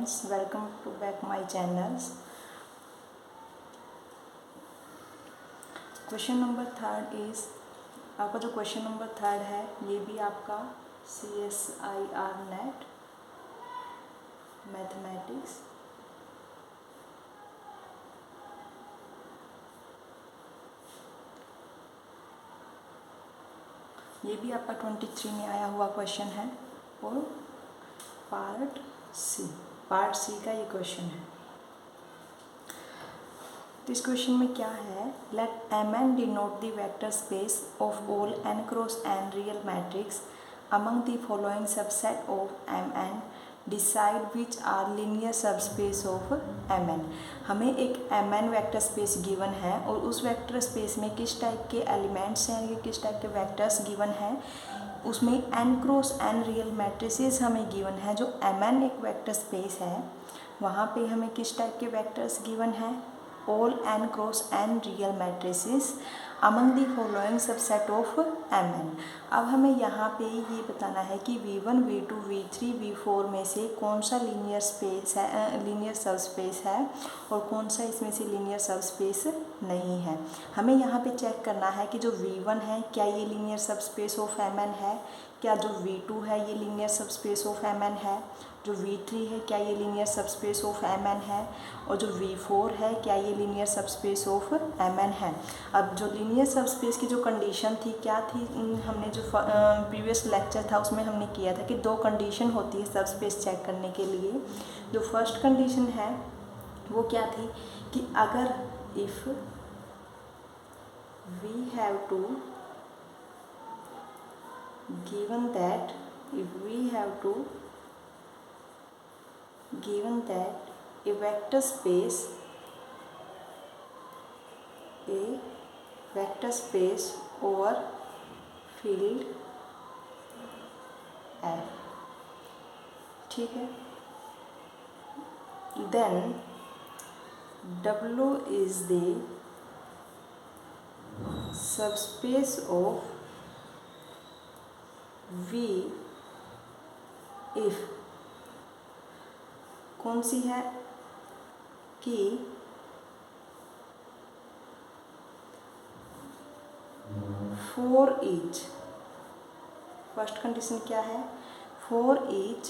friends, welcome to back my channels. Question number third is, आपका जो question number third है ये भी आपका CSIR नेट मैथमेटिक्स ये भी आपका 23 में आया हुआ क्वेश्चन है और पार्ट सी का ये क्वेश्चन है। तो इस क्वेश्चन में क्या है, let Mn denote the vector space of all n cross n real matrix among the following subset of Mn, decide which are linear subspace of Mn। हमें एक Mn वेक्टर स्पेस गिवन है और उस vector space में किस type के elements हैं या किस टाइप के वेक्टर्स गिवन हैं, उसमें n cross n real matrices हमें गिवन है। जो Mn एक वेक्टर स्पेस है वहाँ पे हमें किस टाइप के वेक्टर्स गिवन हैं, all n cross n real matrices among the following subset of Mn। अब हमें यहाँ पे ये बताना है कि V1, V2, V3, V4 में से कौन सा लीनियर स्पेस है, लीनियर सबस्पेस है और कौन सा इसमें से लीनियर सबस्पेस नहीं है। हमें यहाँ पे चेक करना है कि जो V1 है क्या ये लीनियर सबस्पेस ऑफ Mn है, क्या जो V2 है ये लीनियर सबस्पेस ऑफ Mn है, जो V3 है क्या ये लीनियर सबस्पेस ऑफ Mn है, और जो V4 है क्या ये लीनियर सबस्पेस ऑफ Mn है। अब जो लीनियर सबस्पेस की जो कंडीशन थी क्या थी, हमने जो प्रीवियस लेक्चर था उसमें हमने किया था कि दो कंडीशन होती है सबस्पेस चेक करने के लिए। जो फर्स्ट कंडीशन है वो क्या थी कि अगर if we have to given that a vector space over field F, ठीक है, then W is the subspace of V if कौन सी है कि for each, फर्स्ट कंडीशन क्या है, for each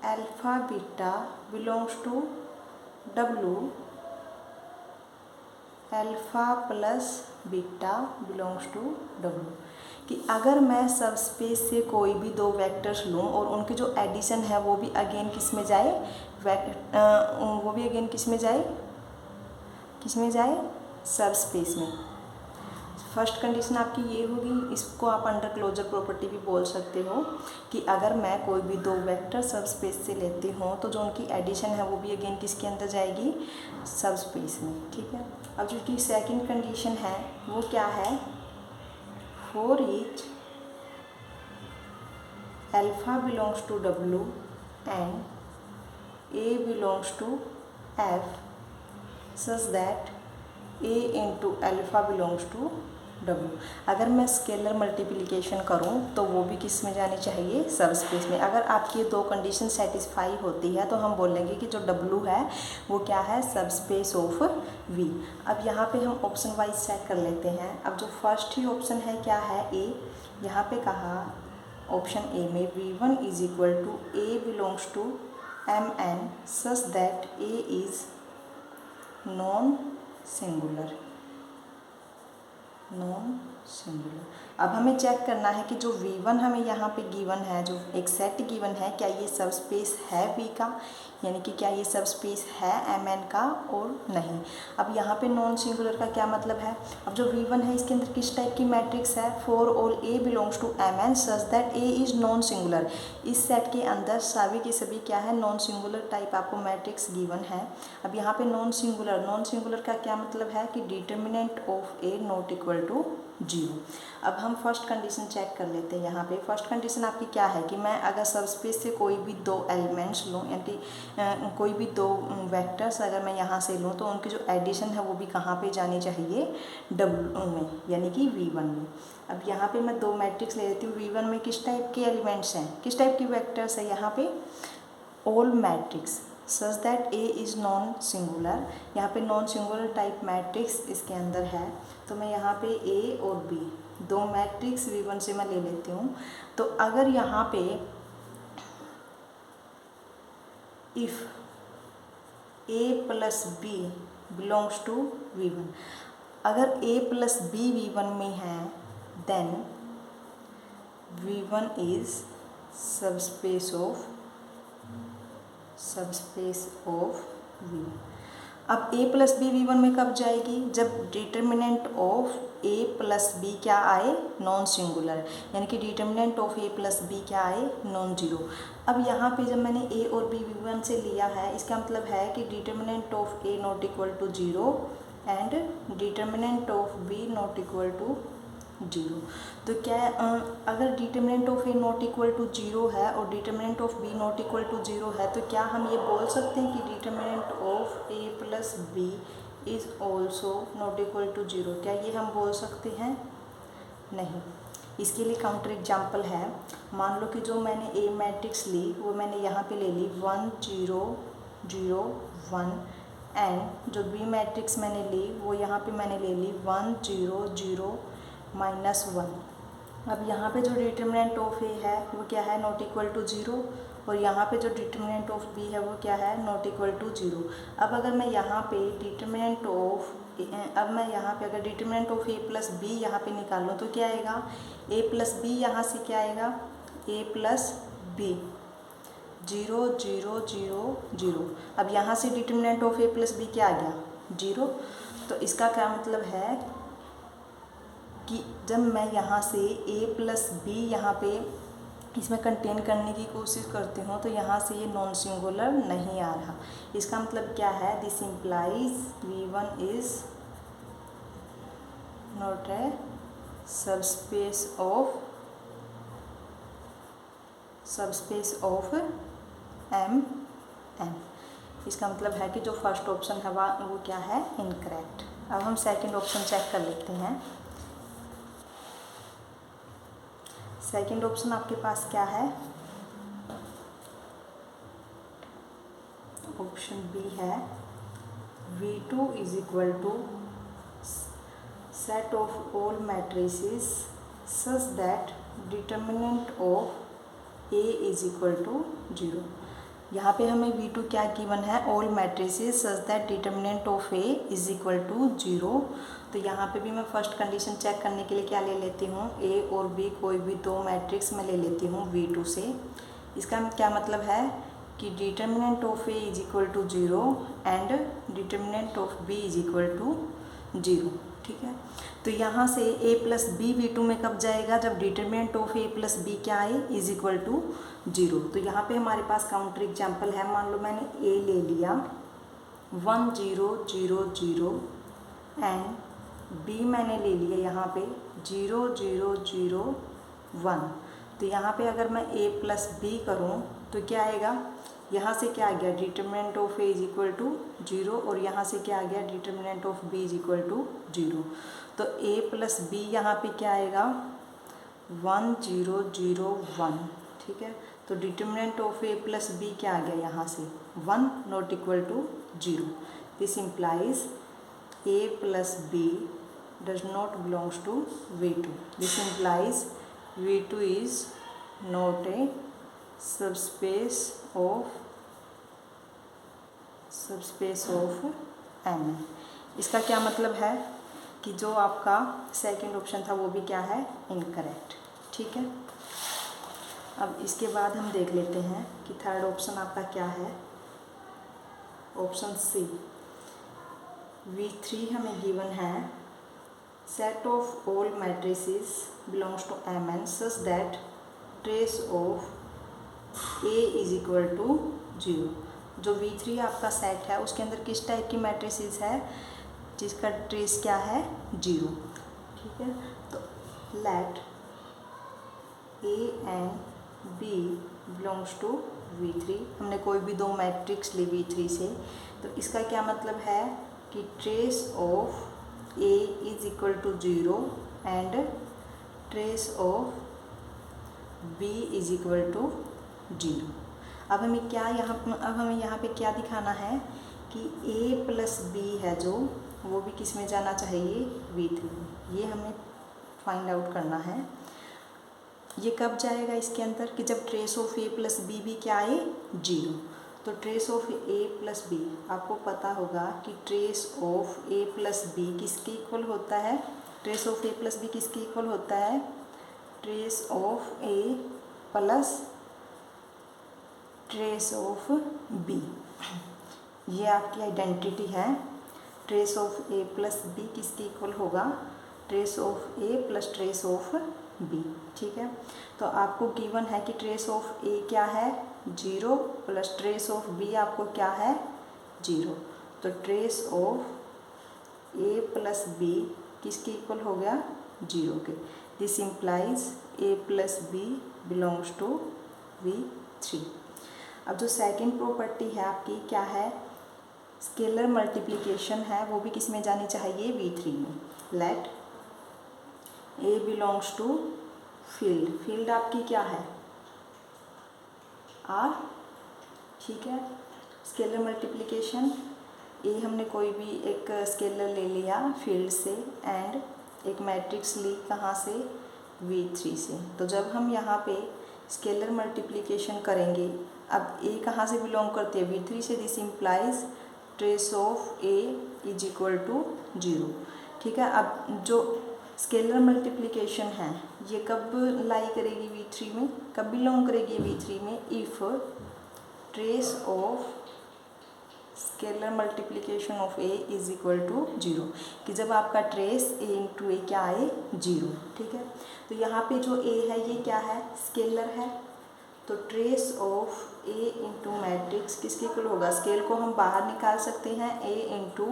alpha beta belongs to W, alpha plus beta belongs to W, कि अगर मैं सबस्पेस से कोई भी दो वेक्टर्स लूँ और उनकी जो एडिशन है वो भी अगेन किस में जाए, किस में जाए, सबस्पेस में। फर्स्ट कंडीशन आपकी ये होगी, इसको आप अंडर क्लोजर प्रॉपर्टी भी बोल सकते हो कि अगर मैं कोई भी दो वेक्टर सबस्पेस से लेती हूँ तो जो उनकी एडिशन है वो भी अगेन किसके अंदर जाएगी, सबस्पेस में, ठीक है। अब जो कि सेकंड कंडीशन है वो क्या है, for each alpha belongs to W and A belongs to F such that A into alpha belongs to W। अगर मैं स्केलर मल्टीप्लिकेशन करूं तो वो भी किस में जानी चाहिए, सबस्पेस में। अगर आपकी ये दो कंडीशन सेटिस्फाई होती है तो हम बोलेंगे कि जो W है वो क्या है, सबस्पेस ऑफ V। अब यहाँ पे हम ऑप्शन वाइज चेक कर लेते हैं। अब जो फर्स्ट ही ऑप्शन है क्या है, A, यहाँ पे कहा ऑप्शन ए में V1 is equal to A belongs to Mn such that A is non singular. अब हमें चेक करना है कि जो V1 हमें यहाँ पे गिवन है, जो एक सेट गिवन है, क्या ये सबस्पेस है V का, यानी कि क्या ये सबस्पेस है Mn का और नहीं। अब यहाँ पे नॉन सिंगुलर का क्या मतलब है, अब जो V1 है इसके अंदर किस टाइप की मैट्रिक्स है, for all A belongs to Mn such that A is non singular. इस सेट के अंदर सभी के सभी क्या है, नॉन सिंगुलर टाइप आपको मैट्रिक्स गिवन है। अब यहाँ पे नॉन सिंगुलर का क्या मतलब है कि determinant of A not equal to 0। अब हम फर्स्ट कंडीशन चेक कर लेते हैं। यहाँ पे फर्स्ट कंडीशन आपकी क्या है कि मैं अगर सबस्पेस से कोई भी दो एलिमेंट्स लूँ, यानी कोई भी दो वेक्टर्स अगर मैं यहाँ से लूँ तो उनकी जो एडिशन है वो भी कहाँ पे जानी चाहिए, W में, यानी कि V1 में। अब यहाँ पे मैं दो मैट्रिक्स ले लेती हूँ। V1 में किस टाइप के एलिमेंट्स हैं, किस टाइप की वेक्टर्स है, यहाँ पे all matrix such that A is non singular. यहाँ पे नॉन सिंगुलर टाइप मैट्रिक्स इसके अंदर है, तो मैं यहाँ पे ए और बी दो मैट्रिक्स V1 से मैं ले लेती हूँ। तो अगर यहाँ पे if A plus B belongs to V1, अगर A प्लस बी V1 में है then V1 is subspace of V1। अब A प्लस बी V1 में कब जाएगी? जब determinant of A plus B क्या आए? नॉन सिंगुलर, यानी कि determinant of A plus B क्या आए? Non zero. अब यहाँ पे जब मैंने A और B V1 से लिया है, इसका मतलब है कि determinant of A not equal to zero and determinant of B not equal to zero. तो क्या अगर determinant of A not equal to zero है और determinant of B not equal to zero है, तो क्या हम ये बोल सकते हैं कि determinant of A plus B is also not equal to zero? क्या ये हम बोल सकते हैं? नहीं। इसके लिए काउंटर एग्जाम्पल है। मान लो कि जो मैंने ए मैट्रिक्स ली वो मैंने यहाँ पे ले ली 1 0 0 1 एंड जो बी मैट्रिक्स मैंने ली वो यहाँ पे मैंने ले ली 1 0 0 -1। अब यहाँ पे जो डिटर्मिनेंट ऑफ ए है वो क्या है? Not equal to zero. और यहाँ पे जो डिटर्मिनेंट ऑफ बी है वो क्या है? Not equal to zero. अब अगर मैं यहाँ पे डिटर्मिनेंट ऑफ अगर determinant of A plus B यहाँ पे निकालूँ तो क्या आएगा? ए प्लस बी यहाँ से क्या आएगा? A plus B 0 0 0 0। अब यहाँ से determinant of A plus B क्या आ गया? 0। तो इसका क्या मतलब है कि जब मैं यहाँ से a प्लस बी यहाँ पे इसमें कंटेन करने की कोशिश करती हूँ तो यहाँ से ये नॉन सिंगुलर नहीं आ रहा। इसका मतलब क्या है? This implies V1 is not a subspace of M N। इसका मतलब है कि जो फर्स्ट ऑप्शन है वो क्या है? इनकरेक्ट। अब हम सेकंड ऑप्शन चेक कर लेते हैं। सेकंड ऑप्शन आपके पास क्या है? ऑप्शन बी है V2 is equal to set of all matrices such that determinant of A is equal to zero. यहाँ पे हमें V2 क्या गिवन है? All matrices such that determinant of A is equal to zero. तो यहाँ पे भी मैं फर्स्ट कंडीशन चेक करने के लिए क्या ले लेती हूँ? A और B कोई भी दो मैट्रिक्स मैं ले लेती हूँ V2 से। इसका क्या मतलब है कि determinant of A is equal to zero and determinant of B is equal to zero. ठीक है, तो यहाँ से A प्लस बी V2 में कब जाएगा? जब determinant of A plus B क्या आए? Is equal to zero. तो यहाँ पे हमारे पास काउंटर एग्जाम्पल है। मान लो मैंने A ले लिया 1 0 0 0 एंड B मैंने ले लिया यहाँ पे 0 0 0 1। तो यहाँ पे अगर मैं A प्लस बी करूँ तो क्या आएगा? यहाँ से क्या आ गया? Determinant of A is equal to zero और यहाँ से क्या आ गया? Determinant of B is equal to zero. तो A प्लस बी यहाँ पे क्या आएगा? 1 0 0 1। ठीक है, तो determinant of A plus B क्या आ गया? यहाँ से 1 not equal to zero. This implies A plus B does not belongs to V2. This implies V2 is not a subspace of M। इसका क्या मतलब है कि जो आपका सेकंड ऑप्शन था वो भी क्या है? इनकरेक्ट। ठीक है, अब इसके बाद हम देख लेते हैं कि थर्ड ऑप्शन आपका क्या है। ऑप्शन सी V3 हमें गिवन है set of all matrices belongs to Mn such that trace of A is equal to 0। जो V3 आपका सेट है उसके अंदर किस टाइप की मैट्रिसेस है जिसका ट्रेस क्या है? 0। ठीक है, तो let A and B belongs to V3। हमने कोई भी दो मैट्रिक्स ली V3 से, तो इसका क्या मतलब है कि trace of A is equal to 0 and trace of B is equal to 0। अब हमें यहाँ पे क्या दिखाना है कि a प्लस बी है जो, वो भी किस में जाना चाहिए, V3 में। ये हमें फाइंड आउट करना है। ये कब जाएगा इसके अंदर कि जब trace of a plus B भी क्या आए, 0। तो trace of a plus B, आपको पता होगा कि trace of a plus B किसके इक्वल होता है, trace of a plus B किसके इक्वल होता है, trace of a plus trace of b। ये आपकी आइडेंटिटी है। Trace of a plus B किसके इक्वल होगा, trace of a plus trace of b। ठीक है, तो आपको गिवन है कि ट्रेस ऑफ a क्या है, 0 प्लस ट्रेस ऑफ b आपको क्या है, 0। तो trace of a plus b किसके इक्वल हो गया, 0 के। This implies a plus B belongs to V3। अब जो सेकंड प्रॉपर्टी है आपकी क्या है, स्केलर मल्टीप्लिकेशन है, वो भी किस में जानी चाहिए, V3 में। Let A belongs to field, field आपकी क्या है, R। ठीक है, स्केलर मल्टीप्लिकेशन A, हमने कोई भी एक स्केलर ले लिया फील्ड से एंड एक मैट्रिक्स ली कहाँ से, V3 से। तो जब हम यहाँ पे स्केलर मल्टीप्लिकेशन करेंगे, अब A कहाँ से बिलोंग करती है, V3 से। This implies trace of A is equal to 0। ठीक है, अब जो स्केलर मल्टीप्लिकेशन है ये कब लाई करेगी, V3 में, कब बिलोंग करेगी V3 में, if trace of scalar multiplication of A is equal to 0, कि जब आपका ट्रेस A इंटू ए क्या आए, 0। ठीक है, तो यहाँ पे जो A है ये क्या है, स्केलर है। तो trace of A into matrix किसके इक्वल होगा, स्केल को हम बाहर निकाल सकते हैं, A into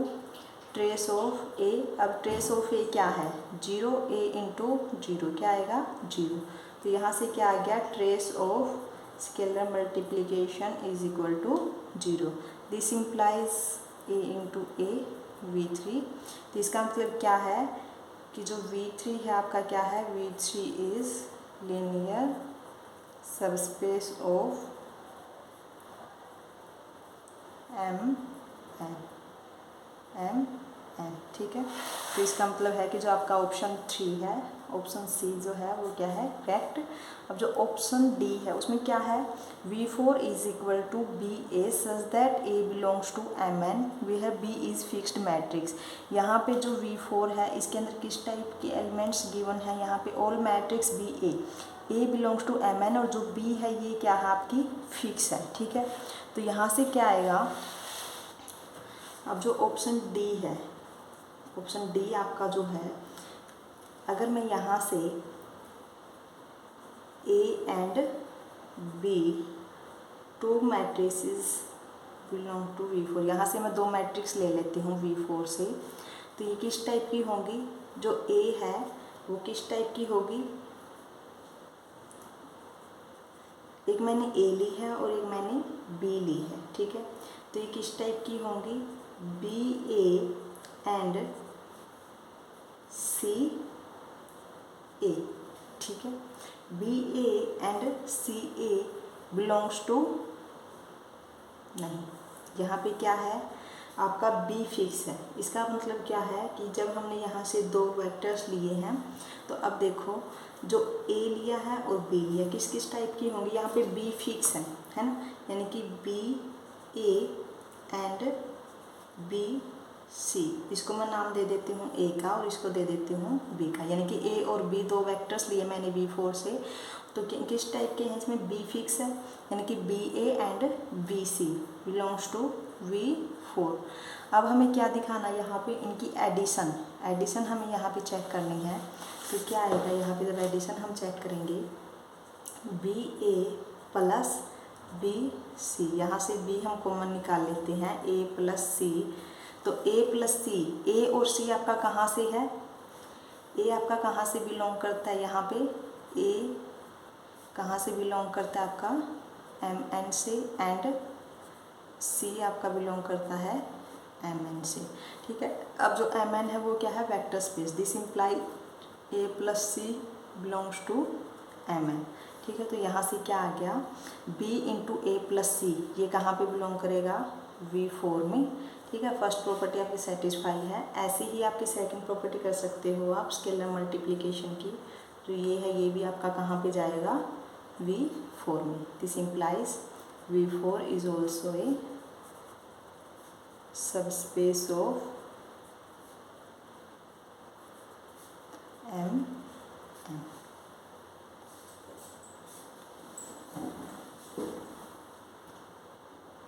trace of A। अब ट्रेस ऑफ A क्या है, 0, A इंटू 0 क्या आएगा, 0। तो यहाँ से क्या आ गया, trace of scalar multiplication is equal to 0। This implies A into A V3। तो इसका मतलब क्या है कि जो V3 है आपका क्या है, V3 is linear subspace of M N। ठीक है, तो इसका मतलब है कि जो आपका ऑप्शन 3 है, ऑप्शन सी जो है वो क्या है, करेक्ट। अब जो ऑप्शन डी है उसमें क्या है, V4 is equal to BA such that A belongs to MN where B is fixed matrix. यहाँ पे जो V4 है इसके अंदर किस टाइप के एलिमेंट्स गिवन है, यहाँ पे all matrix BA, A belongs to MN, और जो B है ये क्या है आपकी फिक्स है। ठीक है, तो यहाँ से क्या आएगा, अब जो ऑप्शन डी है, ऑप्शन डी आपका जो है, अगर मैं यहाँ से A and B two matrices belong to V4, यहाँ से मैं दो मैट्रिक्स ले लेती हूँ V4 से, तो ये किस टाइप की होंगी, जो A है वो किस टाइप की होगी, एक मैंने A ली है और एक मैंने B ली है। ठीक है, तो ये किस टाइप की होंगी, BA एंड CA। ठीक है, BA and CA belongs to, नहीं, यहाँ पे क्या है आपका B फिक्स है। इसका मतलब क्या है कि जब हमने यहाँ से दो वेक्टर्स लिए हैं, तो अब देखो जो A लिया है और B लिया, किस किस टाइप की होंगी, यहाँ पे B फिक्स है ना, यानी कि BA एंड BC, इसको मैं नाम दे देती हूँ A का और इसको दे देती हूँ B का, यानी कि A और B दो वेक्टर्स लिए मैंने V4 से, तो किस टाइप के हैं, इसमें B फिक्स है, यानी कि BA and BC belongs to V4। अब हमें क्या दिखाना है, यहाँ पे इनकी एडिशन हमें यहाँ पे चेक करनी है। तो क्या आएगा यहाँ पे, जब एडिशन हम चेक करेंगे, BA प्लस BC, यहाँ से B हम कॉमन निकाल लेते हैं, A प्लस C, तो A प्लस C, A और C आपका कहाँ से है, A आपका कहाँ से बिलोंग करता है, यहाँ पे A कहाँ से बिलोंग करता है आपका MN से, एंड C आपका बिलोंग करता है MN से। ठीक है, अब जो MN है वो क्या है, vector space. This imply A plus C belongs to MN। ठीक है, तो यहाँ से क्या आ गया, B इंटू ए प्लस सी, ये कहाँ पे बिलोंग करेगा, V4 में। ठीक है, फर्स्ट प्रॉपर्टी आपकी सेटिस्फाई है। ऐसे ही आपकी सेकंड प्रॉपर्टी कर सकते हो आप स्केलर मल्टीप्लिकेशन की, तो ये है, ये भी आपका कहाँ पे जाएगा, V4 में। This implies V4 is also a subspace of M